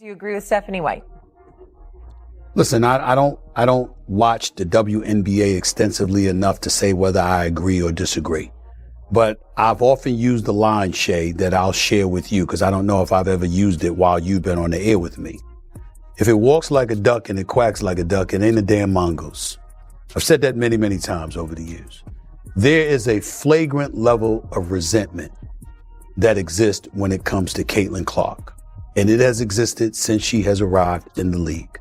Do you agree with Stephanie White? Listen, I don't watch the WNBA extensively enough to say whether I agree or disagree. But I've often used the line, Shay, that I'll share with you because I don't know if I've ever used it while you've been on the air with me. If it walks like a duck and it quacks like a duck, it ain't a damn mongoose. I've said that many, many times over the years. There is a flagrant level of resentment that exists when it comes to Caitlin Clark. And it has existed since she has arrived in the league.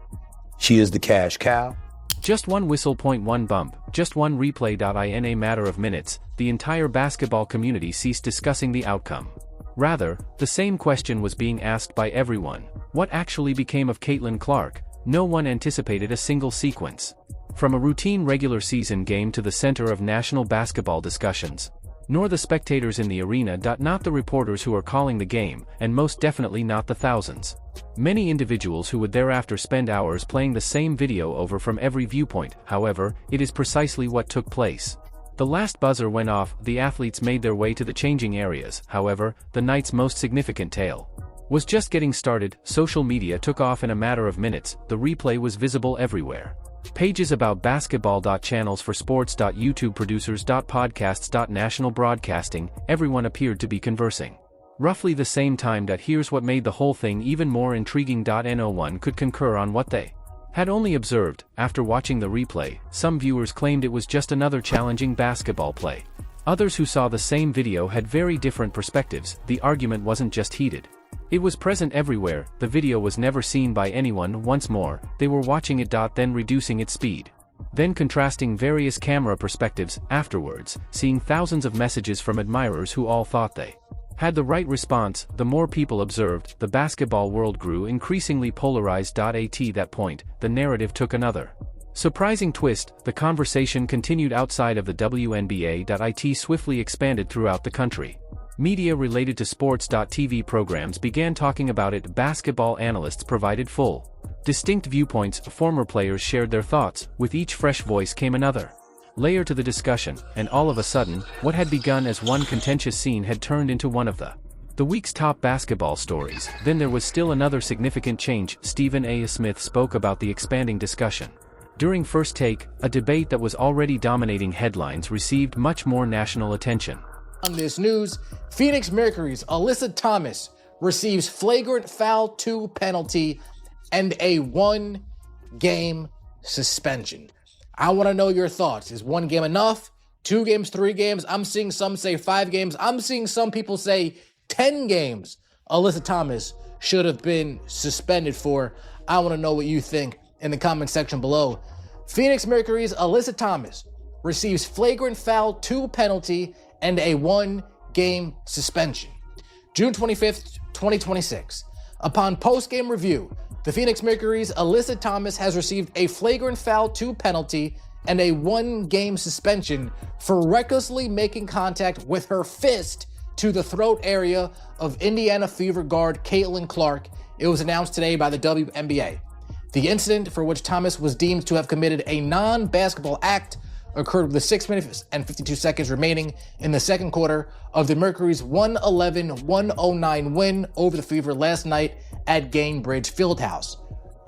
She is the cash cow. Just one whistle, point one bump, just one replay. In a matter of minutes, the entire basketball community ceased discussing the outcome. Rather, the same question was being asked by everyone. What actually became of Caitlin Clark? No one anticipated a single sequence. From a routine regular season game to the center of national basketball discussions. Nor the spectators in the arena. Not the reporters who are calling the game, and most definitely not the thousands. Many individuals who would thereafter spend hours playing the same video over from every viewpoint. However, it is precisely what took place. The last buzzer went off, the athletes made their way to the changing areas. However, the night's most significant tale was just getting started. Social media took off in a matter of minutes. The replay was visible everywhere. Pages about basketball. Channels for sports. YouTube producers. Podcasts. National broadcasting. Everyone appeared to be conversing. Roughly the same time. Here's what made the whole thing even more intriguing. No one could concur on what they had only observed. After watching the replay, some viewers claimed it was just another challenging basketball play. Others who saw the same video had very different perspectives. The argument wasn't just heated. It was present everywhere. The video was never seen by anyone. Once more, they were watching it. Then reducing its speed. Then contrasting various camera perspectives. Afterwards, seeing thousands of messages from admirers who all thought they had the right response. The more people observed, the basketball world grew increasingly polarized. At that point, the narrative took another surprising twist. The conversation continued outside of the WNBA. It swiftly expanded throughout the country. Media related to sports. TV programs began talking about it. Basketball analysts provided full, distinct viewpoints. Former players shared their thoughts. With each fresh voice came another layer to the discussion, and all of a sudden, what had begun as one contentious scene had turned into one of the week's top basketball stories. Then there was still another significant change. Stephen A. Smith spoke about the expanding discussion. During First Take, a debate that was already dominating headlines received much more national attention. On this news, Phoenix Mercury's Alyssa Thomas receives flagrant foul 2 penalty and a 1-game suspension. I want to know your thoughts. Is 1 game enough? 2 games, 3 games? I'm seeing some say 5 games. I'm seeing some people say 10 games Alyssa Thomas should have been suspended for. I want to know what you think in the comment section below. Phoenix Mercury's Alyssa Thomas receives flagrant foul 2 penalty and a 1-game suspension. June 25th, 2026. Upon post-game review, the Phoenix Mercury's Alyssa Thomas has received a flagrant foul 2 penalty and a 1-game suspension for recklessly making contact with her fist to the throat area of Indiana Fever guard Caitlin Clark. It was announced today by the WNBA. The incident, for which Thomas was deemed to have committed a non-basketball act, occurred with the 6 minutes and 52 seconds remaining in the second quarter of the Mercury's 111-109 win over the Fever last night at Gainbridge Fieldhouse.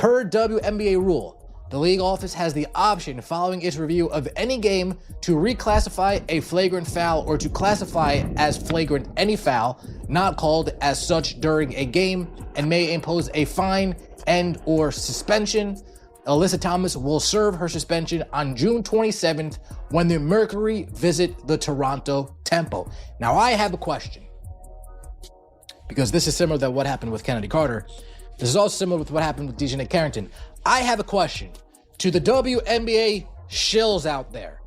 Per WNBA rule, the league office has the option following its review of any game to reclassify a flagrant foul or to classify as flagrant any foul not called as such during a game and may impose a fine and or suspension. Alyssa Thomas will serve her suspension on June 27th when the Mercury visit the Toronto Tempo. Now, I have a question, because this is similar to what happened with Kennedy Carter. This is also similar with what happened with DJ Nick Carrington. I have a question to the WNBA shills out there.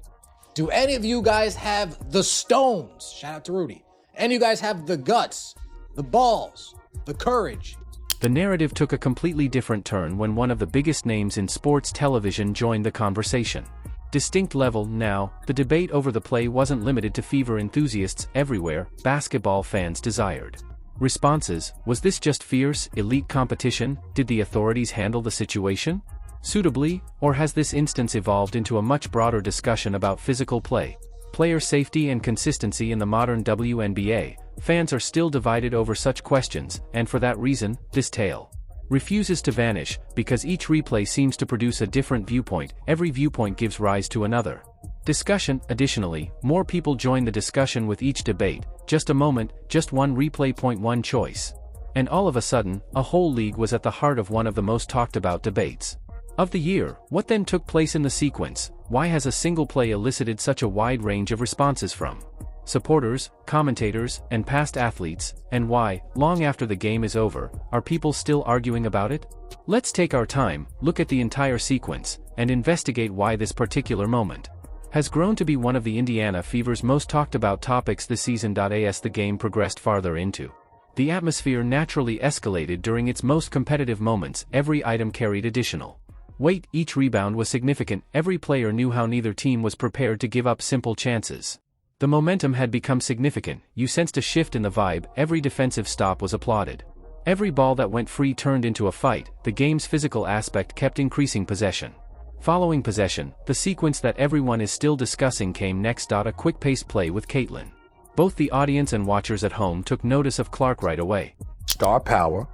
Do any of you guys have the stones? Shout out to Rudy. Any of you guys have the guts, the balls, the courage? The narrative took a completely different turn when one of the biggest names in sports television joined the conversation. Distinct level. Now, the debate over the play wasn't limited to Fever enthusiasts. Everywhere, basketball fans desired responses. Was this just fierce, elite competition? Did the authorities handle the situation suitably? Or has this instance evolved into a much broader discussion about physical play, player safety and consistency in the modern WNBA? Fans are still divided over such questions, and for that reason, this tale refuses to vanish, because each replay seems to produce a different viewpoint. Every viewpoint gives rise to another discussion. Additionally, more people join the discussion with each debate. Just a moment, just one replay. Point one choice. And all of a sudden, a whole league was at the heart of one of the most talked about debates of the year. What then took place in the sequence? Why has a single play elicited such a wide range of responses from supporters, commentators, and past athletes? And why, long after the game is over, are people still arguing about it? Let's take our time, look at the entire sequence, and investigate why this particular moment has grown to be one of the Indiana Fever's most talked about topics this season. As the game progressed farther into the atmosphere naturally escalated during its most competitive moments. Every item carried additional weight. Each rebound was significant. Every player knew how neither team was prepared to give up simple chances. The momentum had become significant. You sensed a shift in the vibe. Every defensive stop was applauded. Every ball that went free turned into a fight. The game's physical aspect kept increasing. Possession following possession, the sequence that everyone is still discussing came next. A quick-paced play with Caitlin. Both the audience and watchers at home took notice of Clark right away. Star power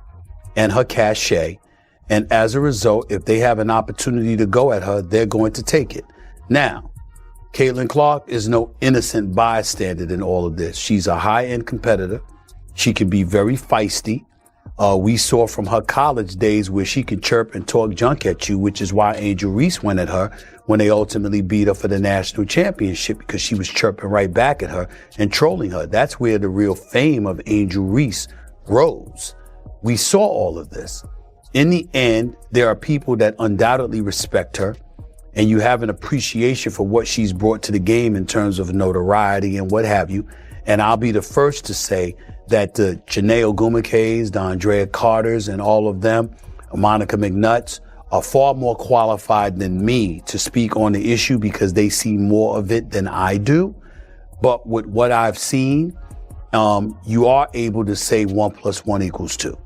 and her cachet, and as a result, if they have an opportunity to go at her, they're going to take it. Now, Caitlin Clark is no innocent bystander in all of this. She's a high-end competitor. She can be very feisty. We saw from her college days where she can chirp and talk junk at you, which is why Angel Reese went at her when they ultimately beat her for the national championship, because she was chirping right back at her and trolling her. That's where the real fame of Angel Reese rose. We saw all of this. In the end, there are people that undoubtedly respect her, and you have an appreciation for what she's brought to the game in terms of notoriety and what have you. And I'll be the first to say that the Janae Ogumakays, the Andrea Carters, and all of them, Monica McNutts, are far more qualified than me to speak on the issue because they see more of it than I do. But with what I've seen, you are able to say 1 + 1 = 2.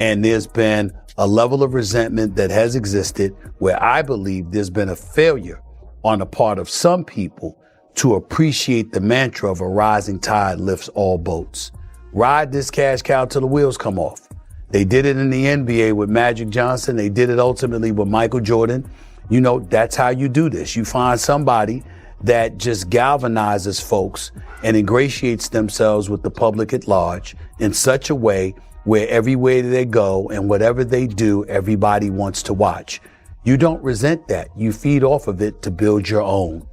And there's been a level of resentment that has existed where I believe there's been a failure on the part of some people to appreciate the mantra of a rising tide lifts all boats. Ride this cash cow till the wheels come off. They did it in the NBA with Magic Johnson. They did it ultimately with Michael Jordan. You know, that's how you do this. You find somebody that just galvanizes folks and ingratiates themselves with the public at large in such a way where everywhere they go and whatever they do, everybody wants to watch. You don't resent that. You feed off of it to build your own.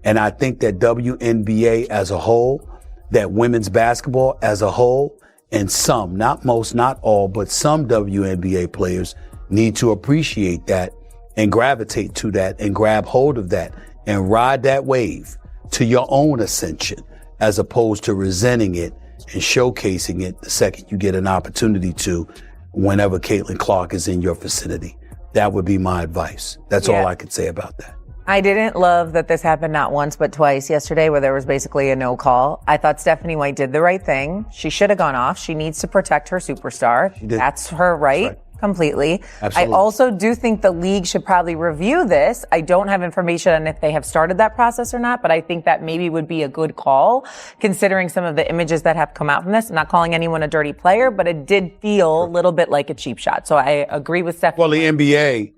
And I think that WNBA as a whole, that women's basketball as a whole, and some, not most, not all, but some WNBA players need to appreciate that and gravitate to that and grab hold of that and ride that wave to your own ascension, as opposed to resenting it and showcasing it the second you get an opportunity to, whenever Caitlin Clark is in your vicinity. That would be my advice. That's all I could say about that. I didn't love that this happened not once but twice yesterday, where there was basically a no call. I thought Stephanie White did the right thing. She should have gone off. She needs to protect her superstar. That's her right. Completely. Absolutely. I also do think the league should probably review this. I don't have information on if they have started that process or not, but I think that maybe would be a good call, considering some of the images that have come out from this. I'm not calling anyone a dirty player, but it did feel a little bit like a cheap shot. So I agree with Stephanie. Well, the NBA,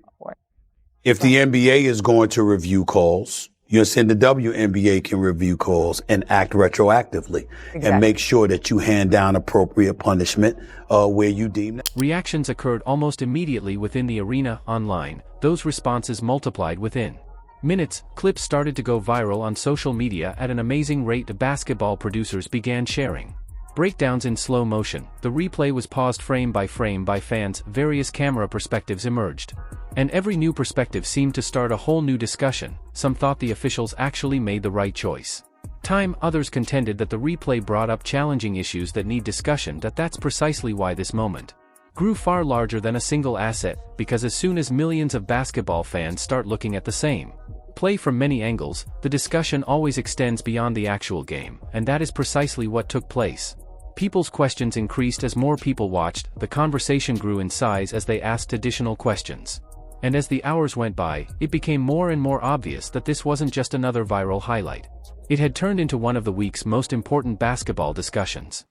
if the NBA is going to review calls, you're saying the WNBA can review calls and act retroactively and make sure that you hand down appropriate punishment where you deem that. Reactions occurred almost immediately within the arena. Online, those responses multiplied within minutes. Clips started to go viral on social media at an amazing rate. Basketball producers began sharing breakdowns in slow motion. The replay was paused frame by fans. Various camera perspectives emerged, and every new perspective seemed to start a whole new discussion. Some thought the officials actually made the right choice. Others contended that the replay brought up challenging issues that need discussion. That's precisely why this moment grew far larger than a single asset, because as soon as millions of basketball fans start looking at the same play from many angles, the discussion always extends beyond the actual game, and that is precisely what took place. People's questions increased as more people watched. The conversation grew in size as they asked additional questions. And as the hours went by, it became more and more obvious that this wasn't just another viral highlight. It had turned into one of the week's most important basketball discussions.